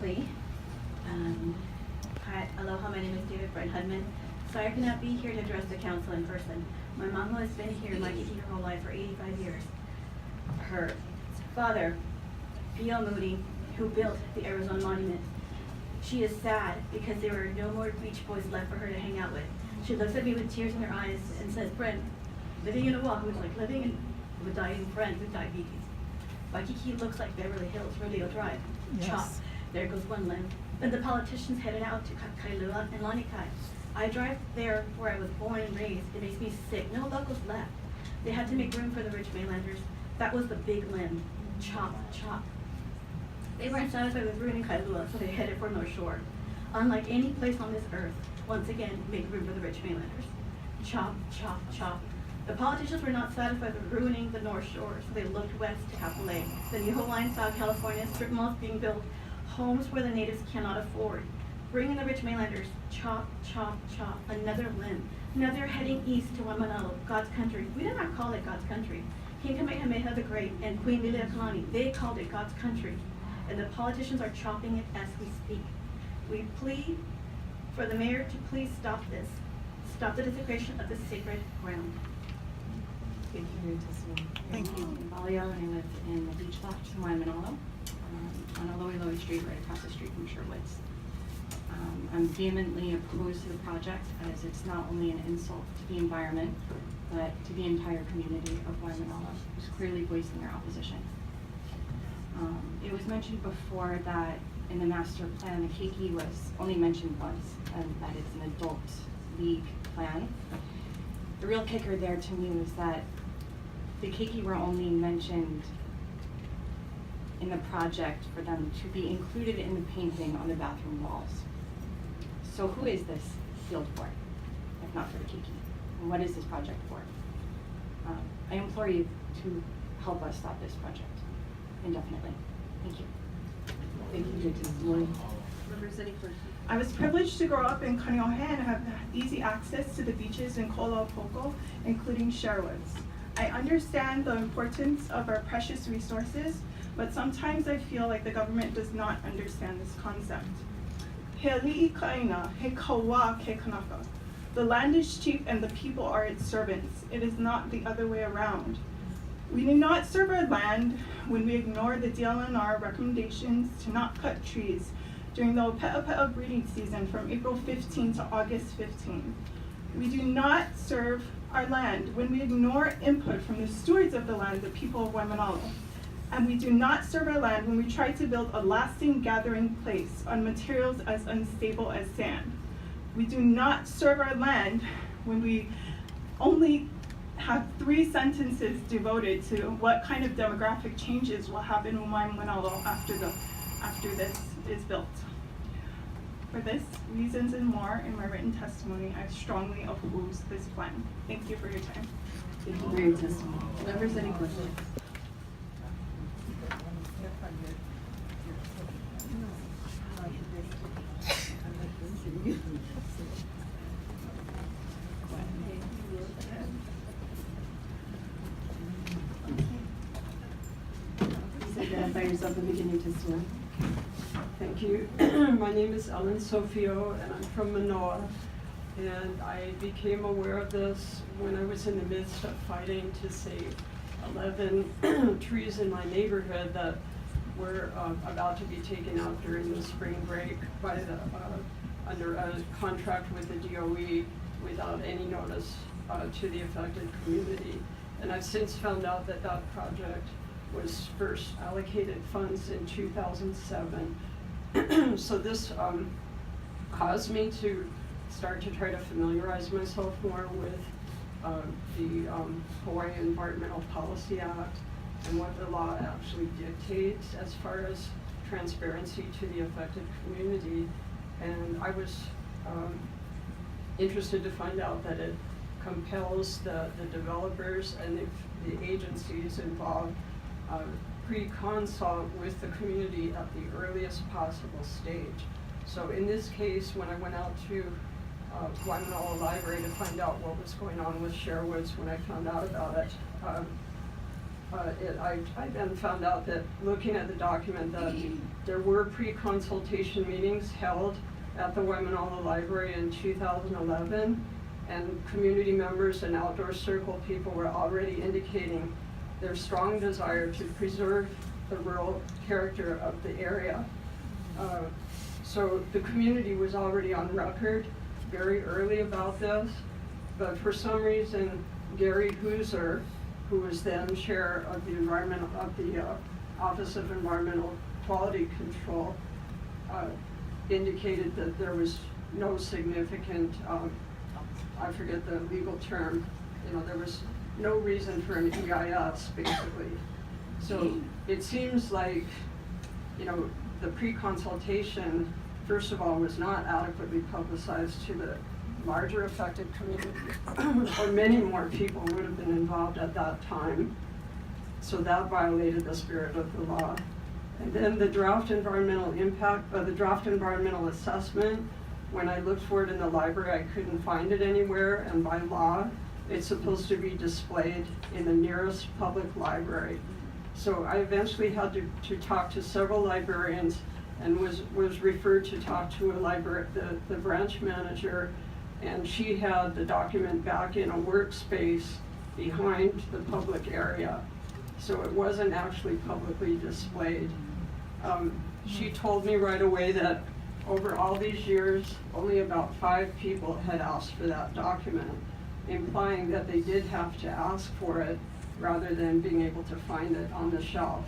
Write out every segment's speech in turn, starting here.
Kimberly. Hi, aloha, my name is David Brent Hudman. Sorry I could not be here to address the council in person. My mom has been here in Waikiki her whole life for 85 years. Her father, P.O. Moody, who built the Arizona Monument. She is sad because there were no more Beach Boys left for her to hang out with. She looks at me with tears in her eyes and says, Brent, living in Oahu is like living with a dying friend with diabetes. Waikiki looks like Beverly Hills, Rodeo Drive. Yes. Chop, there goes one limb. Then the politicians headed out to Kailua and Lanikai. I drive there where I was born and raised. It makes me sick. No locals left. They had to make room for the rich mainlanders. That was the big limb. Chop, chop. They weren't satisfied with ruining Kailua, so they headed for North Shore. Unlike any place on this earth, once again, make room for the rich mainlanders. Chop, chop, chop. The politicians were not satisfied with ruining the North Shore, so they looked west to Kapolei, the new Hawaiian-style California strip malls being built, homes where the natives cannot afford. Bring in the rich mainlanders. Chop, chop, chop. Another limb. Now they're heading east to Waimanalo, God's country. We did not call it God's country. King Kamehameha the Great and Queen Liliuokalani, they called it God's country. And the politicians are chopping it as we speak. We plead for the mayor to please stop this. Stop the desecration of this sacred ground. Thank you for your testimony. Thank you. Balio, and I live in the beach lodge in Waimanalo, on Aloiloi Street, right across the street from Sherwood's. I'm vehemently opposed to the project as it's not only an insult to the environment, but to the entire community of Waimanalo, who's clearly voicing their opposition. It was mentioned before that in the master plan, the keiki was only mentioned once, and that it's an adult league plan. The real kicker there to me was that the keiki were only mentioned in the project for them to be included in the painting on the bathroom walls. So who is this sealed for, if not for the keiki? And what is this project for? I implore you to help us stop this project indefinitely. Thank you. Thank you for your testimony. Representative Clerk. I was privileged to grow up in Kaneohe and have easy access to the beaches in Koloapoko, including Sherwood's. I understand the importance of our precious resources, but sometimes I feel like the government does not understand this concept. He ali'i ka'aina, he kaua ke kanaka. The land is cheap and the people are its servants. It is not the other way around. We do not serve our land when we ignore the DLNR recommendations to not cut trees during the Ope'ape'a breeding season from April 15 to August 15. We do not serve our land when we ignore input from the stewards of the land, the people of Waimanalo. And we do not serve our land when we try to build a lasting gathering place on materials as unstable as sand. We do not serve our land when we only have 3 sentences devoted to what kind of demographic changes will happen in Waimanalo after this is built. For this reasons and more in my written testimony, I strongly oppose this plan. Thank you for your time. Thank you for your testimony. Members, any questions? Please identify yourself and begin your testimony. Thank you. My name is Ellen Sofio, and I'm from Manoa. And I became aware of this when I was in the midst of fighting to save 11 trees in my neighborhood that were about to be taken out during the spring break by the under a contract with the DOE without any notice to the affected community. And I've since found out that that project was first allocated funds in 2007. So this caused me to start to try to familiarize myself more with the Hawaii Environmental Policy Act and what the law actually dictates as far as transparency to the affected community. And I was interested to find out that it compels the developers and the agencies involved pre-consult with the community at the earliest possible stage. So in this case, when I went out to Waimanalo Library to find out what was going on with Sherwood's, when I found out about it, I then found out that, looking at the document, that there were pre-consultation meetings held at the Waimanalo Library in 2011, and community members and outdoor circle people were already indicating their strong desire to preserve the rural character of the area. So the community was already on record very early about this, but for some reason, Gary Hooser, who was then chair of the Office of Environmental Quality Control, indicated that there was no significant, I forget the legal term, there was no reason for an EIS, basically. So it seems like, the pre-consultation, first of all, was not adequately publicized to the larger affected community, or many more people would have been involved at that time. So that violated the spirit of the law. And then the draft environmental assessment, when I looked for it in the library, I couldn't find it anywhere, and by law, it's supposed to be displayed in the nearest public library. So I eventually had to talk to several librarians, and was referred to talk to the branch manager, and she had the document back in a workspace behind the public area. So it wasn't actually publicly displayed. She told me right away that over all these years, only about 5 people had asked for that document, implying that they did have to ask for it rather than being able to find it on the shelf.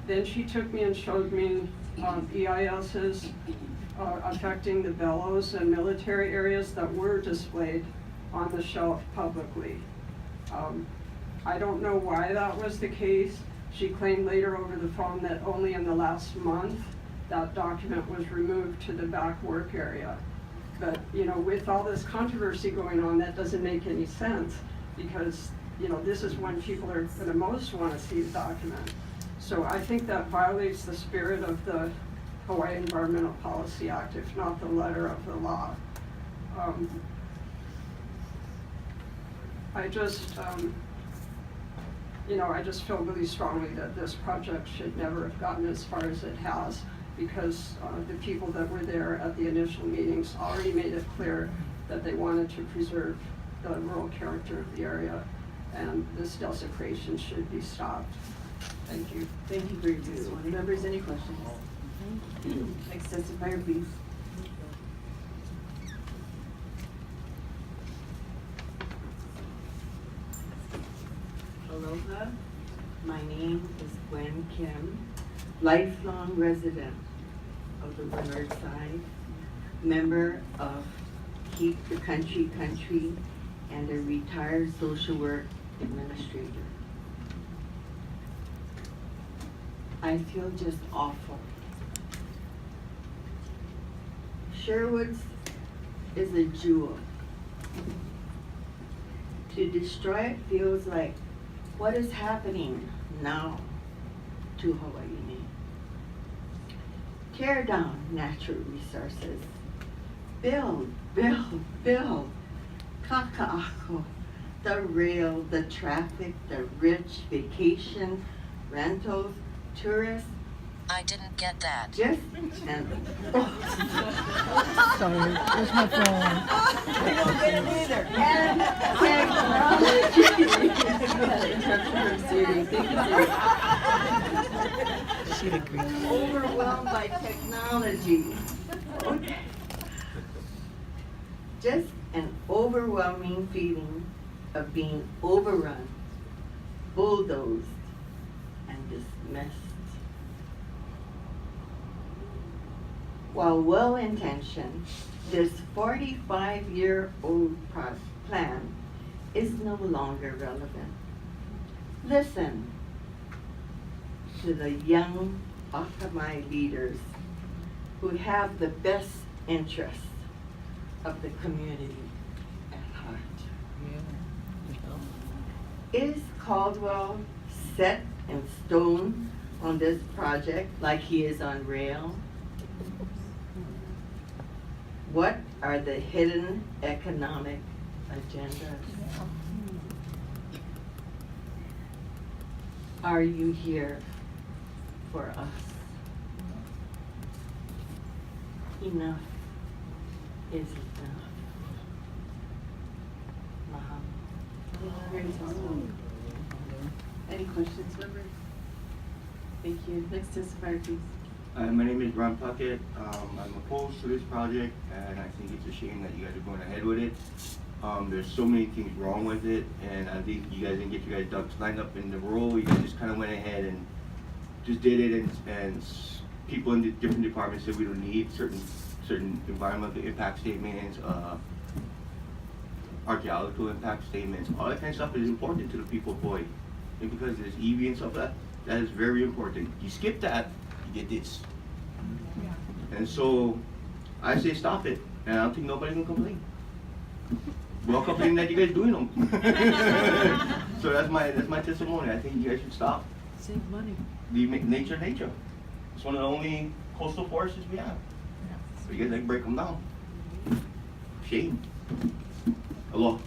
Then she took me and showed me EISs affecting the bellows and military areas that were displayed on the shelf publicly. I don't know why that was the case. She claimed later over the phone that only in the last month that document was removed to the back work area. But with all this controversy going on, that doesn't make any sense, because this is when people are going to most want to see the document. So I think that violates the spirit of the Hawaii Environmental Policy Act, if not the letter of the law. I just feel really strongly that this project should never have gotten as far as it has, because the people that were there at the initial meetings already made it clear that they wanted to preserve the rural character of the area, and this desecration should be stopped. Thank you. Thank you for your testimony. Members, any questions? Next testifier, please. Aloha, my name is Gwen Kim, lifelong resident of the Windward Side, member of Keep the Country Country, and a retired social work administrator. I feel just awful. Sherwood is a jewel. To destroy it feels like what is happening now to Hawaii. Tear down natural resources. Build, build, build. Kaka'ako, the rail, the traffic, the rich, vacation, rentals, tourists. I didn't get that. Just and Sorry, where's my phone? I don't get it either. And technology. She'd agree. Overwhelmed by technology. Okay. Just an overwhelming feeling of being overrun, bulldozed, and dismissed. While well-intentioned, this 45-year-old plan is no longer relevant. Listen to the young Akamai leaders who have the best interests of the community at heart. Is Caldwell set in stone on this project like he is on rail? What are the hidden economic agendas? are you here for us? Enough is enough. Mahalo. Great testimony. Any questions, member? Thank you. Next testifier, please. My name is Ron Puckett. I'm opposed to this project, and I think it's a shame that you guys are going ahead with it. There's so many things wrong with it, and I think you guys didn't get your guys' ducks lined up in the row. You guys just kind of went ahead and just did it, and people in the different departments said we don't need certain environmental impact statements, archaeological impact statements. All that kind of stuff is important to the people of Hawaii, and because there's EV and stuff like that, that is very important. You skip that, you get this. And so I say stop it, and I don't think nobody's gonna complain. We're all complaining that you guys doing them. So that's my testimony. I think you guys should stop. Save money. Nature. It's one of the only coastal forests we have. So you guys like break them down. Shame. Aloha.